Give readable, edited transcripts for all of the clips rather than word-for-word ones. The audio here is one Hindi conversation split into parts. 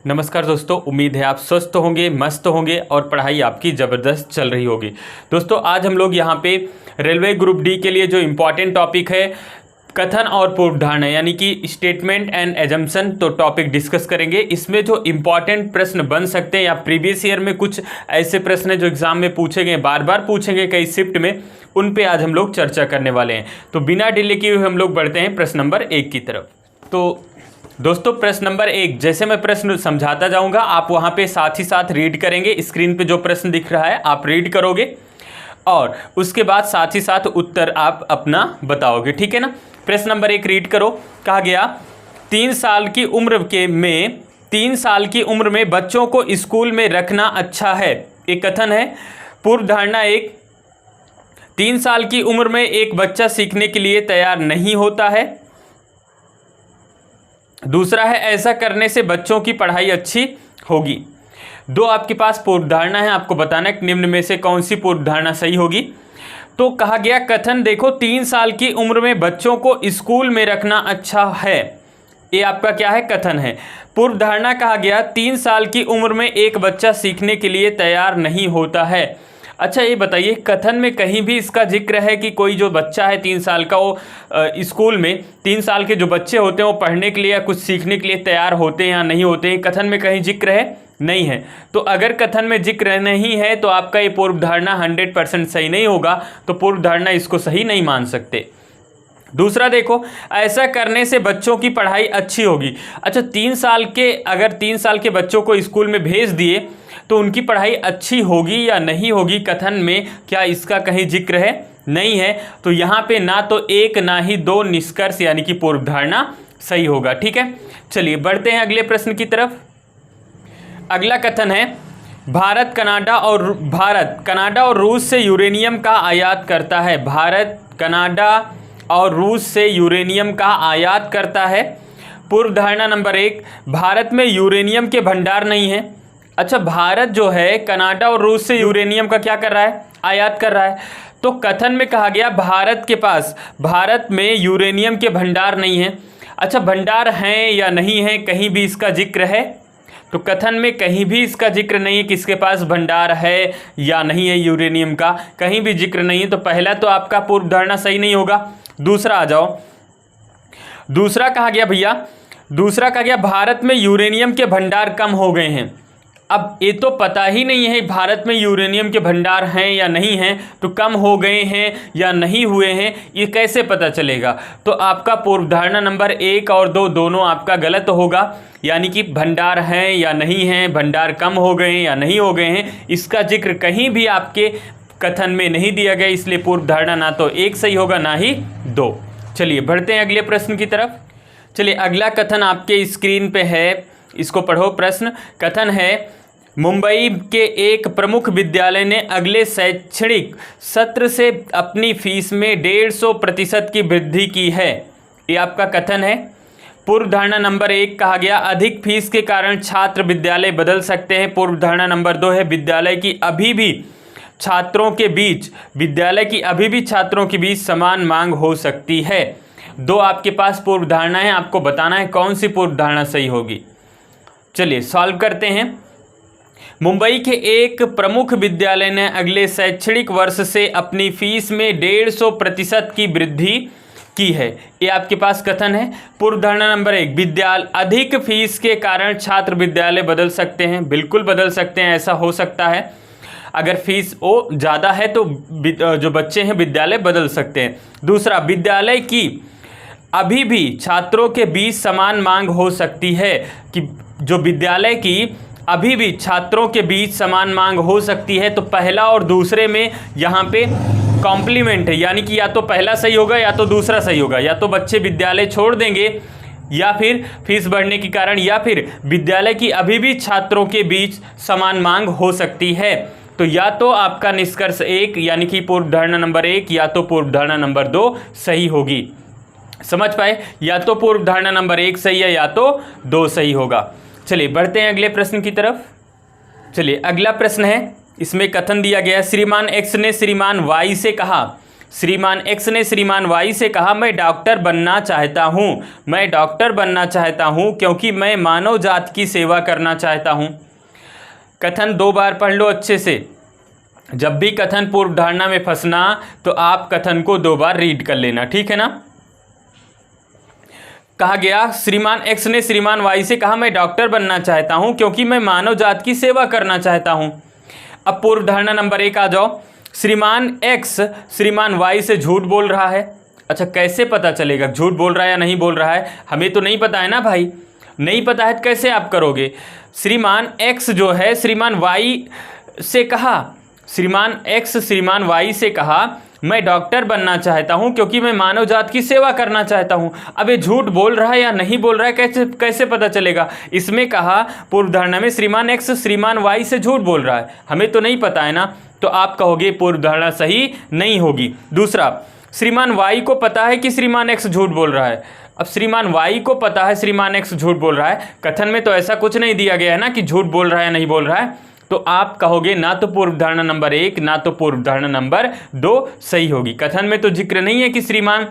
नमस्कार दोस्तों, उम्मीद है आप स्वस्थ होंगे, मस्त होंगे और पढ़ाई आपकी ज़बरदस्त चल रही होगी। दोस्तों आज हम लोग यहाँ पे रेलवे ग्रुप डी के लिए जो इम्पोर्टेंट टॉपिक है कथन और पूर्वधारणा यानी कि स्टेटमेंट एंड एजम्पशन तो टॉपिक डिस्कस करेंगे। इसमें जो इम्पोर्टेंट प्रश्न बन सकते हैं या प्रीवियस ईयर में कुछ ऐसे प्रश्न हैं जो एग्जाम में पूछे गए, बार बार पूछेंगे कई शिफ्ट में, उन पे आज हम लोग चर्चा करने वाले हैं। तो बिना डिले किए हुए हम लोग बढ़ते हैं प्रश्न नंबर 1 की तरफ। तो दोस्तों प्रश्न नंबर 1, जैसे मैं प्रश्न समझाता जाऊंगा आप वहां पे साथ ही साथ रीड करेंगे। स्क्रीन पे जो प्रश्न दिख रहा है आप रीड करोगे और उसके बाद साथ ही साथ उत्तर आप अपना बताओगे, ठीक है ना। प्रश्न नंबर 1 रीड करो। कहा गया 3 साल की उम्र में बच्चों को स्कूल में रखना अच्छा है। एक कथन है। पूर्व धारणा 1, 3 साल की उम्र में एक बच्चा सीखने के लिए तैयार नहीं होता है। दूसरा है ऐसा करने से बच्चों की पढ़ाई अच्छी होगी। 2 आपके पास पूर्व धारणा है, आपको बताना है निम्न में से कौन सी पूर्व धारणा सही होगी। तो कहा गया कथन देखो 3 साल की उम्र में बच्चों को स्कूल में रखना अच्छा है, ये आपका क्या है, कथन है। पूर्व धारणा कहा गया 3 साल की उम्र में एक बच्चा सीखने के लिए तैयार नहीं होता है। अच्छा ये बताइए कथन में कहीं भी इसका जिक्र है कि कोई जो बच्चा है 3 साल का वो स्कूल में 3 साल के जो बच्चे होते हैं वो पढ़ने के लिए या कुछ सीखने के लिए तैयार होते हैं या नहीं होते हैं, कथन में कहीं जिक्र है? नहीं है। तो अगर कथन में जिक्र नहीं है तो आपका ये पूर्व धारणा 100% सही नहीं होगा, तो पूर्व धारणा इसको सही नहीं मान सकते। दूसरा देखो ऐसा करने से बच्चों की पढ़ाई अच्छी होगी। अच्छा अगर 3 साल के बच्चों को स्कूल में भेज दिए तो उनकी पढ़ाई अच्छी होगी या नहीं होगी, कथन में क्या इसका कहीं जिक्र है? नहीं है। तो यहाँ पे ना तो 1 ना ही 2 निष्कर्ष यानी कि पूर्व धारणा सही होगा, ठीक है। चलिए बढ़ते हैं अगले प्रश्न की तरफ। अगला कथन है भारत कनाडा और रूस से यूरेनियम का आयात करता है। भारत कनाडा और रूस से यूरेनियम का आयात करता है। पूर्व धारणा नंबर 1, भारत में यूरेनियम के भंडार नहीं है। अच्छा भारत जो है कनाडा और रूस से यूरेनियम का क्या कर रहा है, आयात कर रहा है। तो कथन में कहा गया भारत में यूरेनियम के भंडार नहीं है। अच्छा भंडार हैं या नहीं है, कहीं भी इसका जिक्र है? तो कथन में कहीं भी इसका जिक्र नहीं है, किसके पास भंडार है या नहीं है यूरेनियम का, कहीं भी जिक्र नहीं है। तो पहला तो आपका पूर्व धारणा सही नहीं होगा। दूसरा आ जाओ। दूसरा कहा गया भारत में यूरेनियम के भंडार कम हो गए हैं। अब ये तो पता ही नहीं है भारत में यूरेनियम के भंडार हैं या नहीं हैं, तो कम हो गए हैं या नहीं हुए हैं ये कैसे पता चलेगा? तो आपका पूर्व धारणा नंबर 1 और 2 दोनों आपका गलत होगा, यानी कि भंडार हैं या नहीं हैं, भंडार कम हो गए हैं या नहीं हो गए हैं, इसका जिक्र कहीं भी आपके कथन में नहीं दिया गया, इसलिए पूर्व धारणा ना तो 1 सही होगा ना ही 2। चलिए बढ़ते हैं अगले प्रश्न की तरफ। चलिए अगला कथन आपके स्क्रीन पे है, इसको पढ़ो। प्रश्न कथन है मुंबई के एक प्रमुख विद्यालय ने अगले शैक्षणिक सत्र से अपनी फीस में 150% की वृद्धि की है। ये आपका कथन है। पूर्व धारणा नंबर 1 कहा गया अधिक फीस के कारण छात्र विद्यालय बदल सकते हैं। पूर्व धारणा नंबर 2 है विद्यालय की अभी भी छात्रों के बीच समान मांग हो सकती है। 2 आपके पास पूर्व धारणा है, आपको बताना है कौन सी पूर्व धारणा सही होगी। चलिए सॉल्व करते हैं। मुंबई के एक प्रमुख विद्यालय ने अगले शैक्षणिक वर्ष से अपनी फीस में 150% की वृद्धि की है। ये आपके पास कथन है। पूर्व धारणा नंबर 1 अधिक फीस के कारण छात्र विद्यालय बदल सकते हैं। बिल्कुल बदल सकते हैं, ऐसा हो सकता है। अगर फीस वो ज़्यादा है तो जो बच्चे हैं विद्यालय बदल सकते हैं। दूसरा विद्यालय की अभी भी छात्रों के बीच समान मांग हो सकती है, कि जो विद्यालय की अभी भी छात्रों के बीच समान मांग हो सकती है। तो पहला और दूसरे में यहाँ पे कॉम्प्लीमेंट है, यानी कि या तो पहला सही होगा या तो दूसरा सही होगा। या तो बच्चे विद्यालय छोड़ देंगे या फिर फीस बढ़ने के कारण, या फिर विद्यालय की अभी भी छात्रों के बीच समान मांग हो सकती है। तो या तो आपका निष्कर्ष 1 यानी कि पूर्व धारणा नंबर 1 या तो पूर्व धारणा नंबर 2 सही होगी। समझ पाए? या तो पूर्व धारणा नंबर 1 सही है या तो 2 सही होगा। चलिए बढ़ते हैं अगले प्रश्न की तरफ। चलिए अगला प्रश्न है, इसमें कथन दिया गया श्रीमान एक्स ने श्रीमान वाई से कहा श्रीमान एक्स ने श्रीमान वाई से कहा, मैं डॉक्टर बनना चाहता हूँ, मैं डॉक्टर बनना चाहता हूँ क्योंकि मैं मानव जात की सेवा करना चाहता हूँ। कथन 2 बार पढ़ लो अच्छे से। जब भी कथन पूर्व धारणा में फंसना तो आप कथन को 2 बार रीड कर लेना, ठीक है ना। कहा गया श्रीमान एक्स ने श्रीमान वाई से कहा, मैं डॉक्टर बनना चाहता हूं क्योंकि मैं मानव जात की सेवा करना चाहता हूं। अब पूर्व धारणा नंबर 1 आ जाओ। श्रीमान एक्स श्रीमान वाई से झूठ बोल रहा है। अच्छा, कैसे पता चलेगा झूठ बोल रहा है या नहीं बोल रहा है? हमें तो नहीं पता है ना भाई, नहीं पता है कैसे आप करोगे। श्रीमान एक्स जो है श्रीमान वाई से कहा, श्रीमान एक्स श्रीमान वाई से कहा, मैं डॉक्टर बनना चाहता हूं क्योंकि मैं मानव जात की सेवा करना चाहता हूं। अब ये झूठ बोल रहा है या नहीं बोल रहा है कैसे पता चलेगा? इसमें कहा पूर्व धारणा में श्रीमान एक्स श्रीमान वाई से झूठ बोल रहा है, हमें तो नहीं पता है ना, तो आप कहोगे पूर्व धारणा सही नहीं होगी। दूसरा, श्रीमान वाई को पता है कि श्रीमान एक्स झूठ बोल रहा है। अब श्रीमान वाई को पता है श्रीमान एक्स झूठ बोल रहा है, कथन में तो ऐसा कुछ नहीं दिया गया है ना कि झूठ बोल रहा है या नहीं बोल रहा है, तो आप कहोगे ना तो पूर्व धारणा नंबर 1 ना तो पूर्व धारणा नंबर 2 सही होगी। कथन में तो जिक्र नहीं है कि श्रीमान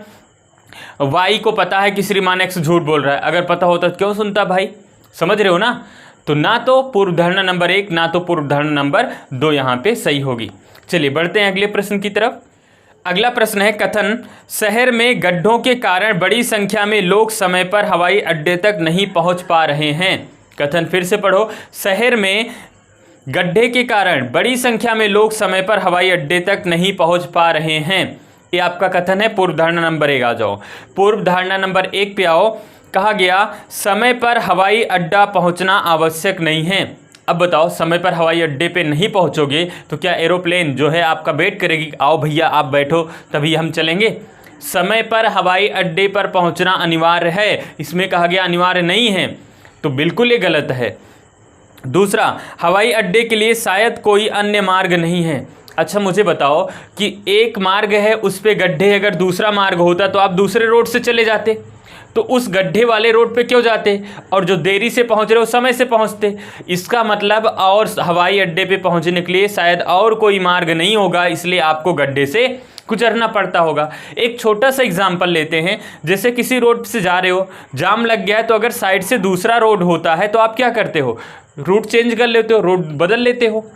वाई को पता है कि श्रीमान एक्स झूठ बोल रहा है, अगर पता होता तो क्यों सुनता भाई, समझ रहे हो ना। तो ना तो पूर्व धारणा नंबर 1 ना तो पूर्व धारणा नंबर 2 यहाँ पे सही होगी। चलिए बढ़ते हैं अगले प्रश्न की तरफ। अगला प्रश्न है कथन, शहर में गड्ढों के कारण बड़ी संख्या में लोग समय पर हवाई अड्डे तक नहीं पहुंच पा रहे हैं। कथन फिर से पढ़ो, शहर में गड्ढे के कारण बड़ी संख्या में लोग समय पर हवाई अड्डे तक नहीं पहुंच पा रहे हैं। ये आपका कथन है। पूर्व धारणा नंबर 1 आ जाओ। पूर्व धारणा नंबर 1 पे आओ। कहा गया समय पर हवाई अड्डा पहुंचना आवश्यक नहीं है। अब बताओ, समय पर हवाई अड्डे पे नहीं पहुंचोगे तो क्या एरोप्लेन जो है आपका वेट करेगी, आओ भैया आप बैठो तभी हम चलेंगे? समय पर हवाई अड्डे पर पहुंचना अनिवार्य है, इसमें कहा गया अनिवार्य नहीं है, तो बिल्कुल ये गलत है। दूसरा, हवाई अड्डे के लिए शायद कोई अन्य मार्ग नहीं है। अच्छा मुझे बताओ कि एक मार्ग है उस पे गड्ढे, अगर दूसरा मार्ग होता तो आप दूसरे रोड से चले जाते, तो उस गड्ढे वाले रोड पे क्यों जाते, और जो देरी से पहुंच रहे हो समय से पहुंचते। इसका मतलब और हवाई अड्डे पे पहुंचने के लिए शायद और कोई मार्ग नहीं होगा, इसलिए आपको गड्ढे से गुजरना पड़ता होगा। एक छोटा सा एग्जाम्पल लेते हैं, जैसे किसी रोड से जा रहे हो, जाम लग गया है, तो अगर साइड से दूसरा रोड होता है तो आप क्या करते हो, रूट चेंज कर लेते हो, रोड बदल लेते हो।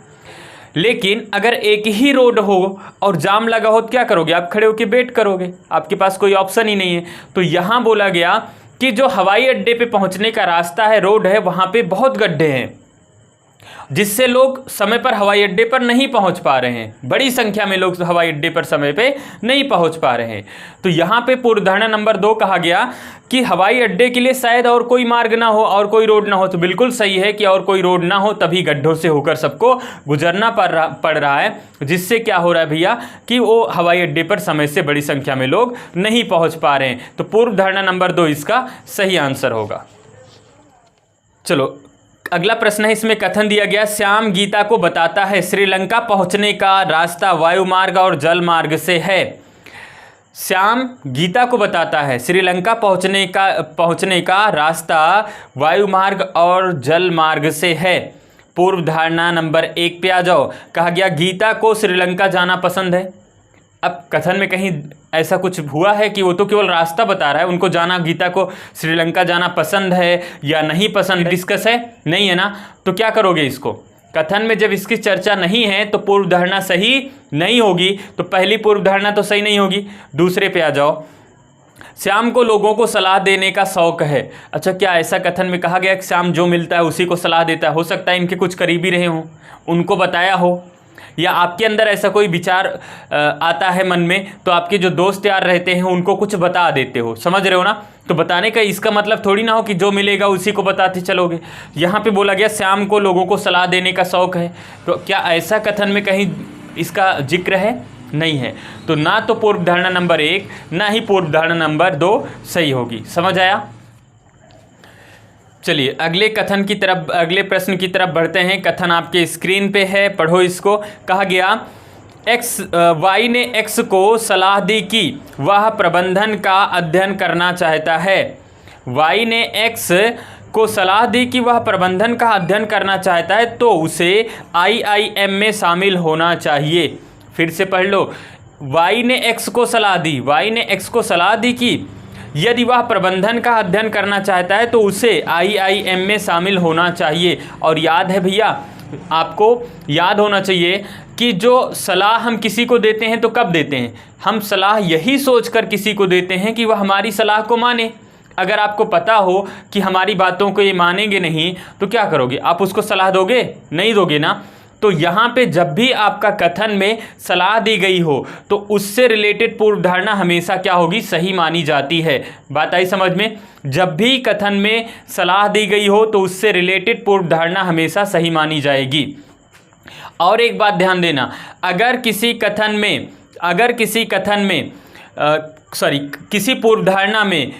लेकिन अगर एक ही रोड हो और जाम लगा हो तो क्या करोगे, आप खड़े होकर वेट करोगे, आपके पास कोई ऑप्शन ही नहीं है। तो यहाँ बोला गया कि जो हवाई अड्डे पे पहुँचने का रास्ता है, रोड है, वहाँ पे बहुत गड्ढे हैं, जिससे लोग समय पर हवाई अड्डे पर नहीं पहुंच पा रहे हैं। बड़ी संख्या में लोग हवाई अड्डे पर समय पे नहीं पहुंच पा रहे हैं। तो यहाँ पे पूर्व धारणा नंबर 2 कहा गया कि हवाई अड्डे के लिए शायद और कोई मार्ग ना हो और कोई रोड ना हो, तो बिल्कुल सही है कि और कोई रोड ना हो, तभी गड्ढों से होकर सबको गुजरना पड़ रहा है, जिससे क्या हो रहा है भैया कि वो हवाई अड्डे पर समय से बड़ी संख्या में लोग नहीं पहुँच पा रहे हैं। तो पूर्व धारणा नंबर 2 इसका सही आंसर होगा। चलो अगला प्रश्न है, इसमें कथन दिया गया, श्याम गीता को बताता है श्रीलंका पहुंचने का रास्ता वायु मार्ग और जल मार्ग से है। श्याम गीता को बताता है श्रीलंका पहुंचने का रास्ता वायु मार्ग और जल मार्ग से है। पूर्व धारणा नंबर 1 पे आ जाओ। कहा गया गीता को श्रीलंका जाना पसंद है। अब कथन में कहीं ऐसा कुछ हुआ है कि वो तो केवल रास्ता बता रहा है, उनको जाना, गीता को श्रीलंका जाना पसंद है या नहीं पसंद डिस्कस है, नहीं है ना। तो क्या करोगे इसको, कथन में जब इसकी चर्चा नहीं है तो पूर्व धारणा सही नहीं होगी, तो पहली पूर्व धारणा तो सही नहीं होगी। दूसरे पे आ जाओ, श्याम को लोगों को सलाह देने का शौक है। अच्छा, क्या ऐसा कथन में कहा गया कि श्याम जो मिलता है उसी को सलाह देता है? हो सकता है इनके कुछ करीबी रहे हों, उनको बताया हो, या आपके अंदर ऐसा कोई विचार आता है मन में, तो आपके जो दोस्त यार रहते हैं उनको कुछ बता देते हो, समझ रहे हो ना। तो बताने का इसका मतलब थोड़ी ना हो कि जो मिलेगा उसी को बताते चलोगे। यहाँ पे बोला गया श्याम को लोगों को सलाह देने का शौक है, तो क्या ऐसा कथन में कहीं इसका जिक्र है? नहीं है। तो ना तो पूर्व धारणा नंबर 1 ना ही पूर्व धारणा नंबर 2 सही होगी। समझ आया? चलिए अगले कथन की तरफ, अगले प्रश्न की तरफ बढ़ते हैं। कथन आपके स्क्रीन पे है, पढ़ो इसको। कहा गया वाई ने एक्स को सलाह दी कि वह प्रबंधन का अध्ययन करना चाहता है। वाई ने एक्स को सलाह दी कि वह प्रबंधन का अध्ययन करना चाहता है, तो उसे IIM में शामिल होना चाहिए। फिर से पढ़ लो। वाई ने एक्स को सलाह दी, वाई ने एक्स को सलाह दी कि यदि वह प्रबंधन का अध्ययन करना चाहता है तो उसे IIM में शामिल होना चाहिए। और याद है भैया, आपको याद होना चाहिए कि जो सलाह हम किसी को देते हैं तो कब देते हैं, हम सलाह यही सोचकर किसी को देते हैं कि वह हमारी सलाह को माने। अगर आपको पता हो कि हमारी बातों को ये मानेंगे नहीं तो क्या करोगे, आप उसको सलाह दोगे? नहीं दोगे ना। तो यहाँ पे जब भी आपका कथन में सलाह दी गई हो तो उससे रिलेटेड पूर्व धारणा हमेशा क्या होगी, सही मानी जाती है। बात आई समझ में? जब भी कथन में सलाह दी गई हो तो उससे रिलेटेड पूर्व धारणा हमेशा सही मानी जाएगी। और एक बात ध्यान देना, अगर किसी पूर्व धारणा में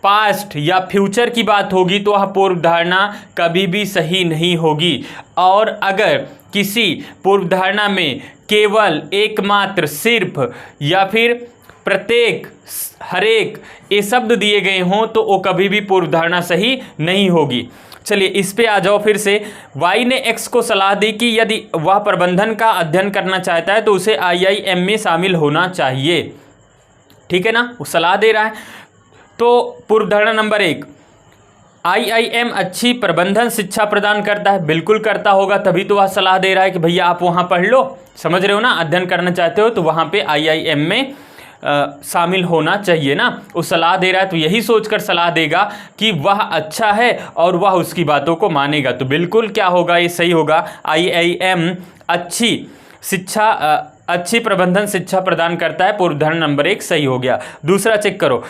पास्ट या फ्यूचर की बात होगी तो वह पूर्व धारणा कभी भी सही नहीं होगी। और अगर किसी पूर्व धारणा में केवल, एकमात्र, सिर्फ या फिर प्रत्येक, हरेक ये शब्द दिए गए हों तो वो कभी भी पूर्व धारणा सही नहीं होगी। चलिए इस पे आ जाओ फिर से। वाई ने एक्स को सलाह दी कि यदि वह प्रबंधन का अध्ययन करना चाहता है तो उसे IIM में शामिल होना चाहिए। ठीक है ना, वो सलाह दे रहा है। तो पूर्व धारणा नंबर 1, IIM अच्छी प्रबंधन शिक्षा प्रदान करता है। बिल्कुल करता होगा, तभी तो वह सलाह दे रहा है कि भैया आप वहाँ पढ़ लो। समझ रहे हो ना, अध्ययन करना चाहते हो तो वहाँ पे IIM में शामिल होना चाहिए ना। वो सलाह दे रहा है तो यही सोचकर सलाह देगा कि वह अच्छा है और वह उसकी बातों को मानेगा। तो बिल्कुल क्या होगा, ये सही होगा। IIM अच्छी प्रबंधन शिक्षा प्रदान करता है। पूर्व धारणा नंबर 1 सही हो गया। दूसरा चेक करो,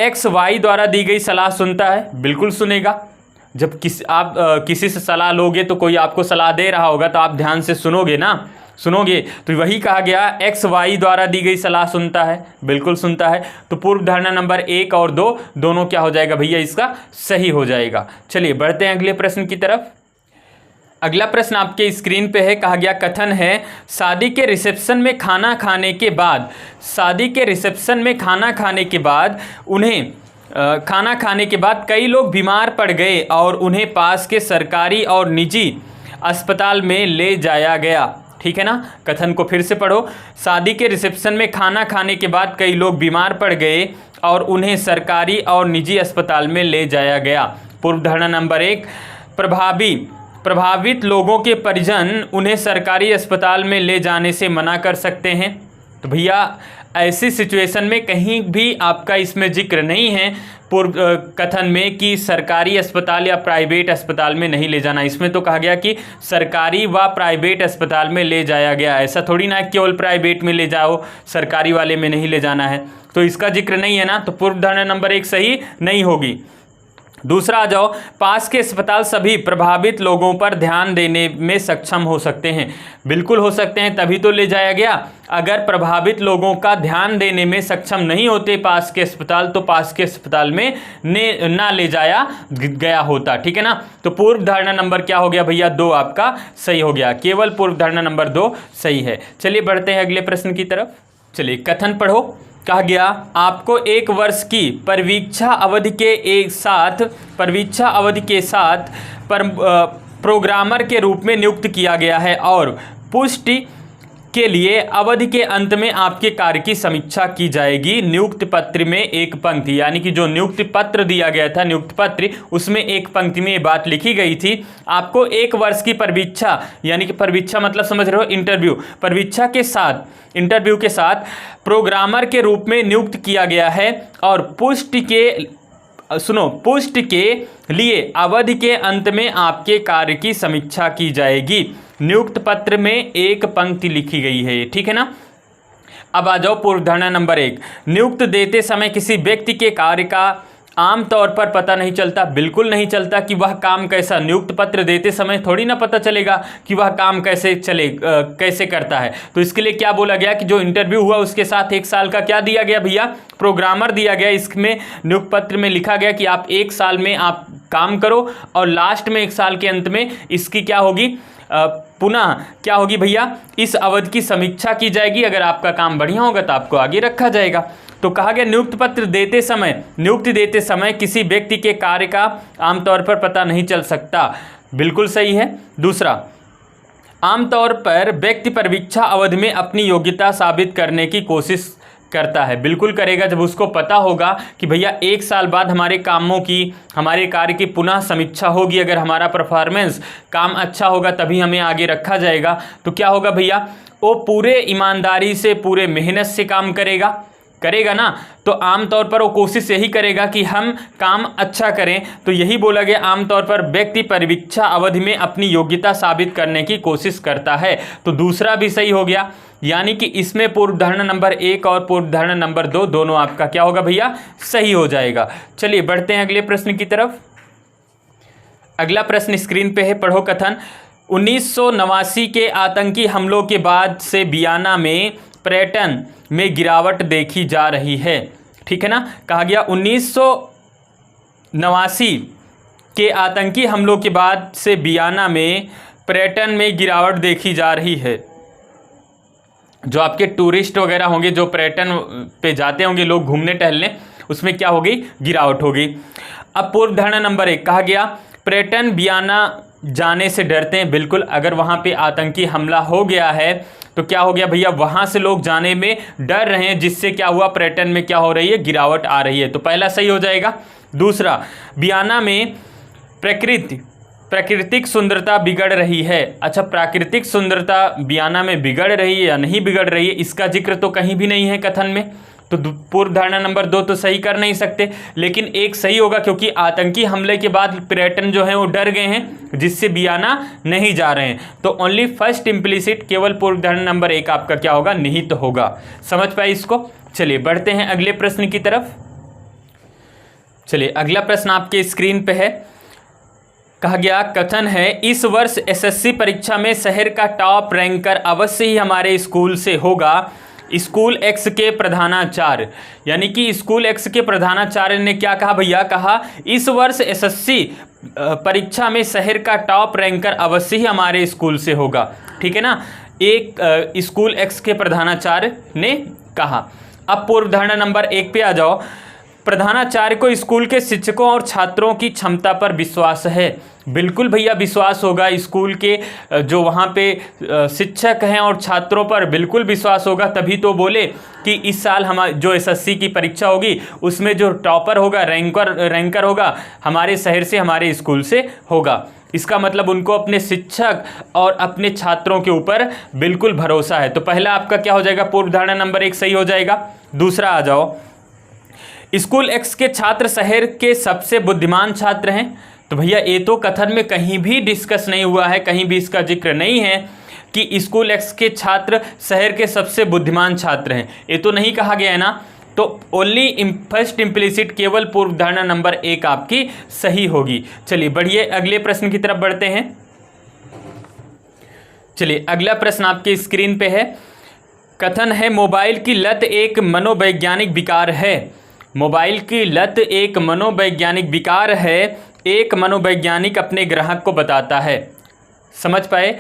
एक्स वाई द्वारा दी गई सलाह सुनता है। बिल्कुल सुनेगा। जब आप किसी से सलाह लोगे तो कोई आपको सलाह दे रहा होगा तो आप ध्यान से सुनोगे ना, सुनोगे। तो वही कहा गया, एक्स वाई द्वारा दी गई सलाह सुनता है, बिल्कुल सुनता है। तो पूर्व धारणा नंबर 1 और 2 दोनों क्या हो जाएगा भैया, इसका सही हो जाएगा। चलिए बढ़ते हैं अगले प्रश्न की तरफ। अगला प्रश्न आपके स्क्रीन पे है। कहा गया कथन है, शादी के रिसेप्शन में खाना खाने के बाद उन्हें खाना खाने के बाद कई लोग बीमार पड़ गए और उन्हें पास के सरकारी और निजी अस्पताल में ले जाया गया। ठीक है ना, कथन को फिर से पढ़ो। शादी के रिसेप्शन में खाना खाने के बाद कई लोग बीमार पड़ गए और उन्हें सरकारी और निजी अस्पताल में ले जाया गया। पूर्व धारणा नंबर 1, प्रभावित लोगों के परिजन उन्हें सरकारी अस्पताल में ले जाने से मना कर सकते हैं। तो भैया ऐसी सिचुएशन में कहीं भी आपका इसमें जिक्र नहीं है पूर्व कथन में कि सरकारी अस्पताल या प्राइवेट अस्पताल में नहीं ले जाना। इसमें तो कहा गया कि सरकारी व प्राइवेट अस्पताल में ले जाया गया। ऐसा थोड़ी ना केवल प्राइवेट में ले जाओ, सरकारी वाले में नहीं ले जाना है। तो इसका जिक्र नहीं है ना, तो पूर्व धारणा नंबर 1 सही नहीं होगी। दूसरा आ जाओ, पास के अस्पताल सभी प्रभावित लोगों पर ध्यान देने में सक्षम हो सकते हैं। बिल्कुल हो सकते हैं, तभी तो ले जाया गया। अगर प्रभावित लोगों का ध्यान देने में सक्षम नहीं होते पास के अस्पताल तो पास के अस्पताल में ना ले जाया गया होता। ठीक है ना, तो पूर्व धारणा नंबर क्या हो गया भैया, 2 आपका सही हो गया। केवल पूर्व धारणा नंबर 2 सही है। चलिए बढ़ते हैं अगले प्रश्न की तरफ। चलिए कथन पढ़ो। कहा गया, आपको 1 वर्ष की परीक्षा अवधि के साथ प्रोग्रामर के रूप में नियुक्त किया गया है और पुष्टि के लिए अवधि के अंत में आपके कार्य की समीक्षा की जाएगी। नियुक्ति पत्र में एक पंक्ति, यानी कि जो नियुक्ति पत्र दिया गया था, नियुक्ति पत्र, उसमें एक पंक्ति में ये बात लिखी गई थी, आपको 1 वर्ष की परीक्षा, यानी कि परीक्षा मतलब समझ रहे हो इंटरव्यू, परीक्षा के साथ, इंटरव्यू के साथ प्रोग्रामर के रूप में नियुक्त किया गया है और पुष्टि के लिए अवधि के अंत में आपके कार्य की समीक्षा की जाएगी। नियुक्त पत्र में एक पंक्ति लिखी गई है, ठीक है ना। अब आ जाओ पूर्व धारणा नंबर 1, नियुक्त देते समय किसी व्यक्ति के कार्य का आमतौर पर पता नहीं चलता। बिल्कुल नहीं चलता कि वह काम कैसा, नियुक्त पत्र देते समय थोड़ी ना पता चलेगा कि वह काम कैसे करता है। तो इसके लिए क्या बोला गया कि जो इंटरव्यू हुआ उसके साथ 1 साल का क्या दिया गया भैया, प्रोग्रामर दिया गया। इसमें नियुक्त पत्र में लिखा गया कि आप 1 साल में आप काम करो और लास्ट में 1 साल के अंत में इसकी क्या होगी, पुनः क्या होगी भैया, इस अवधि की समीक्षा की जाएगी। अगर आपका काम बढ़िया होगा तो आपको आगे रखा जाएगा। तो कहा गया नियुक्ति देते समय किसी व्यक्ति के कार्य का आमतौर पर पता नहीं चल सकता। बिल्कुल सही है। दूसरा, आमतौर पर व्यक्ति परीक्षा अवधि में अपनी योग्यता साबित करने की कोशिश करता है। बिल्कुल करेगा, जब उसको पता होगा कि भैया 1 साल बाद हमारे कामों की, हमारे कार्य की पुनः समीक्षा होगी, अगर हमारा परफॉर्मेंस काम अच्छा होगा तभी हमें आगे रखा जाएगा। तो क्या होगा भैया, वो पूरे ईमानदारी से, पूरे मेहनत से काम करेगा ना। तो आमतौर पर वो कोशिश यही करेगा कि हम काम अच्छा करें। तो यही बोला गया, आमतौर पर व्यक्ति परीक्षा अवधि में अपनी योग्यता साबित करने की कोशिश करता है। तो दूसरा भी सही हो गया, यानी कि इसमें पूर्व धारणा नंबर 1 और पूर्व धारणा नंबर 2 दोनों आपका क्या होगा भैया, सही हो जाएगा। चलिए बढ़ते हैं अगले प्रश्न की तरफ। अगला प्रश्न स्क्रीन पे है, पढ़ो कथन। 1989 के आतंकी हमलों के बाद से बियाना में पर्यटन में गिरावट देखी जा रही है। ठीक है ना, कहा गया 1989 के आतंकी हमलों के बाद से बियाना में पर्यटन में गिरावट देखी जा रही है। जो आपके टूरिस्ट वगैरह होंगे, जो पर्यटन पे जाते होंगे लोग घूमने टहलने, उसमें क्या होगी, गिरावट होगी। अब पूर्व धारणा नंबर 1 कहा गया पर्यटन बियाना जाने से डरते हैं। बिल्कुल, अगर वहाँ पे आतंकी हमला हो गया है तो क्या हो गया भैया, वहाँ से लोग जाने में डर रहे हैं, जिससे क्या हुआ, पर्यटन में क्या हो रही है, गिरावट आ रही है। तो पहला सही हो जाएगा। दूसरा, बियाना में प्राकृतिक सुंदरता बिगड़ रही है। अच्छा, प्राकृतिक सुंदरता बियाना में बिगड़ रही है या नहीं बिगड़ रही है, इसका जिक्र तो कहीं भी नहीं है कथन में। तो पूर्व धारणा नंबर 2 तो सही कर नहीं सकते, लेकिन एक सही होगा, क्योंकि आतंकी हमले के बाद पर्यटन जो है वो डर गए हैं, जिससे बियाना नहीं जा रहे हैं। तो ओनली फर्स्ट इम्प्लिसिट, केवल पूर्व धारणा नंबर 1 आपका क्या होगा, निहित होगा। समझ पाए इसको। चलिए बढ़ते हैं अगले प्रश्न की तरफ। चलिए अगला प्रश्न आपके स्क्रीन पे है। कहा गया कथन है, इस वर्ष एसएससी परीक्षा में शहर का टॉप रैंकर अवश्य ही हमारे स्कूल से होगा। स्कूल एक्स के प्रधानाचार्य, यानी कि स्कूल एक्स के प्रधानाचार्य ने क्या कहा भैया, कहा इस वर्ष एसएससी परीक्षा में शहर का टॉप रैंकर अवश्य ही हमारे स्कूल से होगा। ठीक है ना, एक स्कूल एक्स के प्रधानाचार्य ने कहा। अब पूर्व धारणा नंबर 1 पे आ जाओ। प्रधानाचार्य को स्कूल के शिक्षकों और छात्रों की क्षमता पर विश्वास है। बिल्कुल भैया विश्वास होगा, स्कूल के जो वहाँ पे शिक्षक हैं और छात्रों पर बिल्कुल विश्वास होगा, तभी तो बोले कि इस साल हमारे जो एसएससी की परीक्षा होगी उसमें जो टॉपर होगा, रैंकर होगा, हमारे शहर से, हमारे स्कूल से होगा। इसका मतलब उनको अपने शिक्षक और अपने छात्रों के ऊपर बिल्कुल भरोसा है। तो पहला आपका क्या हो जाएगा, पूर्व धारणा नंबर 1 सही हो जाएगा। दूसरा आ जाओ, स्कूल एक्स के छात्र शहर के सबसे बुद्धिमान छात्र हैं। तो भैया ये तो कथन में कहीं भी डिस्कस नहीं हुआ है, कहीं भी इसका जिक्र नहीं है कि स्कूल एक्स के छात्र शहर के सबसे बुद्धिमान छात्र हैं, ये तो नहीं कहा गया है ना। तो ओनली फर्स्ट इम्प्लिसिट, केवल पूर्व धारणा नंबर 1 आपकी सही होगी। चलिए बढ़िए अगले प्रश्न की तरफ बढ़ते हैं। चलिए अगला प्रश्न आपके स्क्रीन पे है। कथन है, मोबाइल की लत एक मनोवैज्ञानिक विकार है। मोबाइल की लत एक मनोवैज्ञानिक विकार है, एक मनोवैज्ञानिक अपने ग्राहक को बताता है। समझ पाए,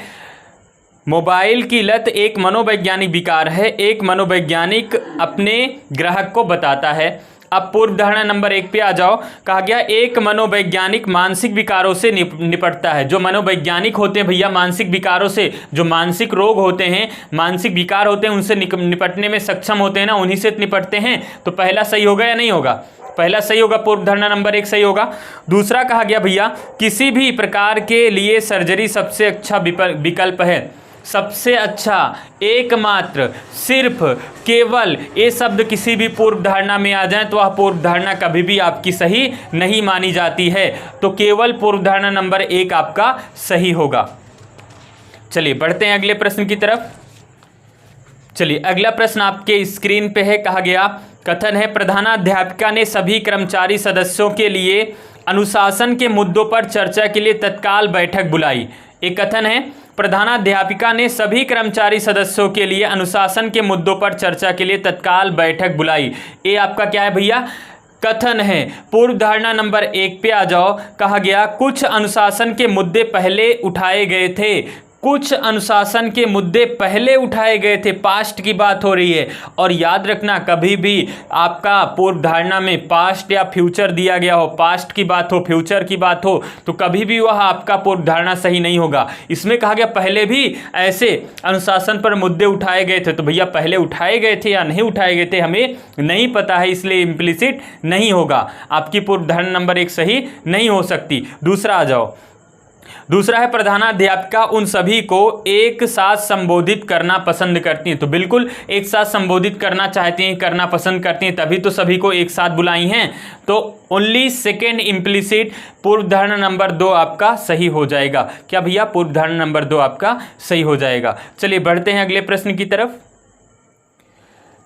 मोबाइल की लत एक मनोवैज्ञानिक विकार है, एक मनोवैज्ञानिक अपने ग्राहक को बताता है। अब पूर्व धारणा नंबर 1 पे आ जाओ। कहा गया एक मनोवैज्ञानिक मानसिक विकारों से निपटता है। जो मनोवैज्ञानिक होते हैं भैया, मानसिक विकारों से, जो मानसिक रोग होते हैं, मानसिक विकार होते हैं, उनसे निपटने में सक्षम होते हैं ना, उन्हीं से निपटते हैं। तो पहला सही होगा या नहीं होगा, पहला सही होगा, पूर्व धारणा नंबर 1 सही होगा। दूसरा कहा गया भैया, किसी भी प्रकार के लिए सर्जरी सबसे अच्छा विकल्प है। सबसे अच्छा, एकमात्र, सिर्फ, केवल, ये शब्द किसी भी पूर्व धारणा में आ जाए तो वह पूर्व धारणा कभी भी आपकी सही नहीं मानी जाती है। तो केवल पूर्व धारणा नंबर 1 आपका सही होगा। चलिए बढ़ते हैं अगले प्रश्न की तरफ। चलिए अगला प्रश्न आपके स्क्रीन पे है। कहा गया कथन है, प्रधानाध्यापिका ने सभी कर्मचारी सदस्यों के लिए अनुशासन के मुद्दों पर चर्चा के लिए तत्काल बैठक बुलाई। एक कथन है, प्रधानाध्यापिका ने सभी कर्मचारी सदस्यों के लिए अनुशासन के मुद्दों पर चर्चा के लिए तत्काल बैठक बुलाई। ये आपका क्या है भैया, कथन है। पूर्व धारणा नंबर 1 पे आ जाओ। कहा गया कुछ अनुशासन के मुद्दे पहले उठाए गए थे। कुछ अनुशासन के मुद्दे पहले उठाए गए थे, पास्ट की बात हो रही है। और याद रखना, कभी भी आपका पूर्व धारणा में पास्ट या फ्यूचर दिया गया हो, पास्ट की बात हो, फ्यूचर की बात हो, तो कभी भी वह आपका पूर्व धारणा सही नहीं होगा। इसमें कहा गया पहले भी ऐसे अनुशासन पर मुद्दे उठाए गए थे, तो भैया पहले उठाए गए थे या नहीं उठाए गए थे हमें नहीं पता है, इसलिए इम्प्लिसिट नहीं होगा। आपकी पूर्व धारणा नंबर 1 सही नहीं हो सकती। दूसरा आ जाओ। दूसरा है प्रधानाध्यापिका उन सभी को एक साथ संबोधित करना पसंद करती हैं। तो बिल्कुल एक साथ संबोधित करना चाहती हैं, करना पसंद करती हैं, तभी तो सभी को एक साथ बुलाई हैं। तो ओनली सेकेंड इम्प्लिसिट पूर्व धारणा नंबर 2 आपका सही हो जाएगा। क्या भैया? पूर्व धारणा नंबर 2 आपका सही हो जाएगा। चलिए बढ़ते हैं अगले प्रश्न की तरफ।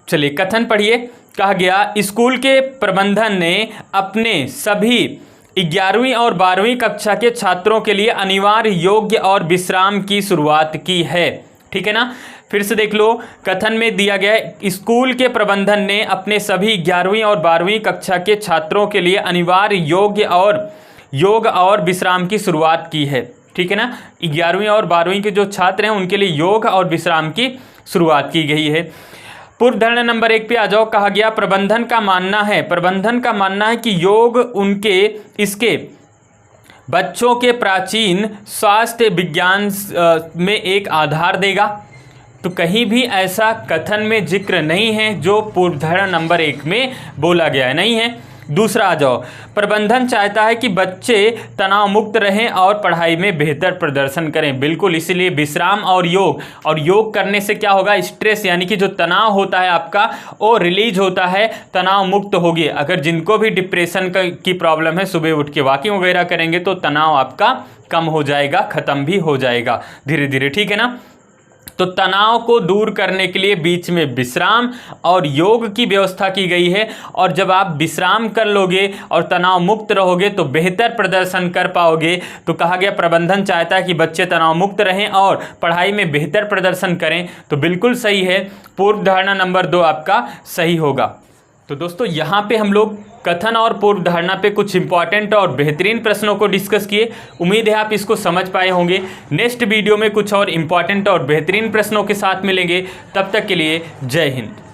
चलिए कथन पढ़िए। कहा गया स्कूल के प्रबंधन ने अपने सभी 11वीं और 12वीं कक्षा के छात्रों के लिए अनिवार्य योग और विश्राम की शुरुआत की है। ठीक है ना? फिर से देख लो, कथन में दिया गया है स्कूल के प्रबंधन ने अपने सभी 11वीं और 12वीं कक्षा के छात्रों के लिए अनिवार्य योग और विश्राम की शुरुआत की है। ठीक है ना? 11वीं और 12वीं के जो छात्र हैं उनके लिए योग और विश्राम की शुरुआत की गई है। पूर्व धारणा नंबर 1 पे आ जाओ। कहा गया प्रबंधन का मानना है कि योग इसके बच्चों के प्राचीन स्वास्थ्य विज्ञान में एक आधार देगा। तो कहीं भी ऐसा कथन में जिक्र नहीं है जो पूर्व धारणा नंबर 1 में बोला गया है, नहीं है। दूसरा आ जाओ। प्रबंधन चाहता है कि बच्चे तनाव मुक्त रहें और पढ़ाई में बेहतर प्रदर्शन करें। बिल्कुल, इसीलिए विश्राम और योग करने से क्या होगा? स्ट्रेस यानी कि जो तनाव होता है आपका वो रिलीज होता है, तनाव मुक्त होगी। अगर जिनको भी डिप्रेशन की प्रॉब्लम है, सुबह उठ के वॉकिंग वगैरह करेंगे तो तनाव आपका कम हो जाएगा, खत्म भी हो जाएगा धीरे धीरे। ठीक है ना? तो तनाव को दूर करने के लिए बीच में विश्राम और योग की व्यवस्था की गई है। और जब आप विश्राम कर लोगे और तनाव मुक्त रहोगे तो बेहतर प्रदर्शन कर पाओगे। तो कहा गया प्रबंधन चाहता है कि बच्चे तनाव मुक्त रहें और पढ़ाई में बेहतर प्रदर्शन करें। तो बिल्कुल सही है, पूर्व धारणा नंबर 2 आपका सही होगा। तो दोस्तों यहाँ पे हम लोग कथन और पूर्व धारणा पे कुछ इंपॉर्टेंट और बेहतरीन प्रश्नों को डिस्कस किए। उम्मीद है आप इसको समझ पाए होंगे। नेक्स्ट वीडियो में कुछ और इंपॉर्टेंट और बेहतरीन प्रश्नों के साथ मिलेंगे। तब तक के लिए जय हिंद।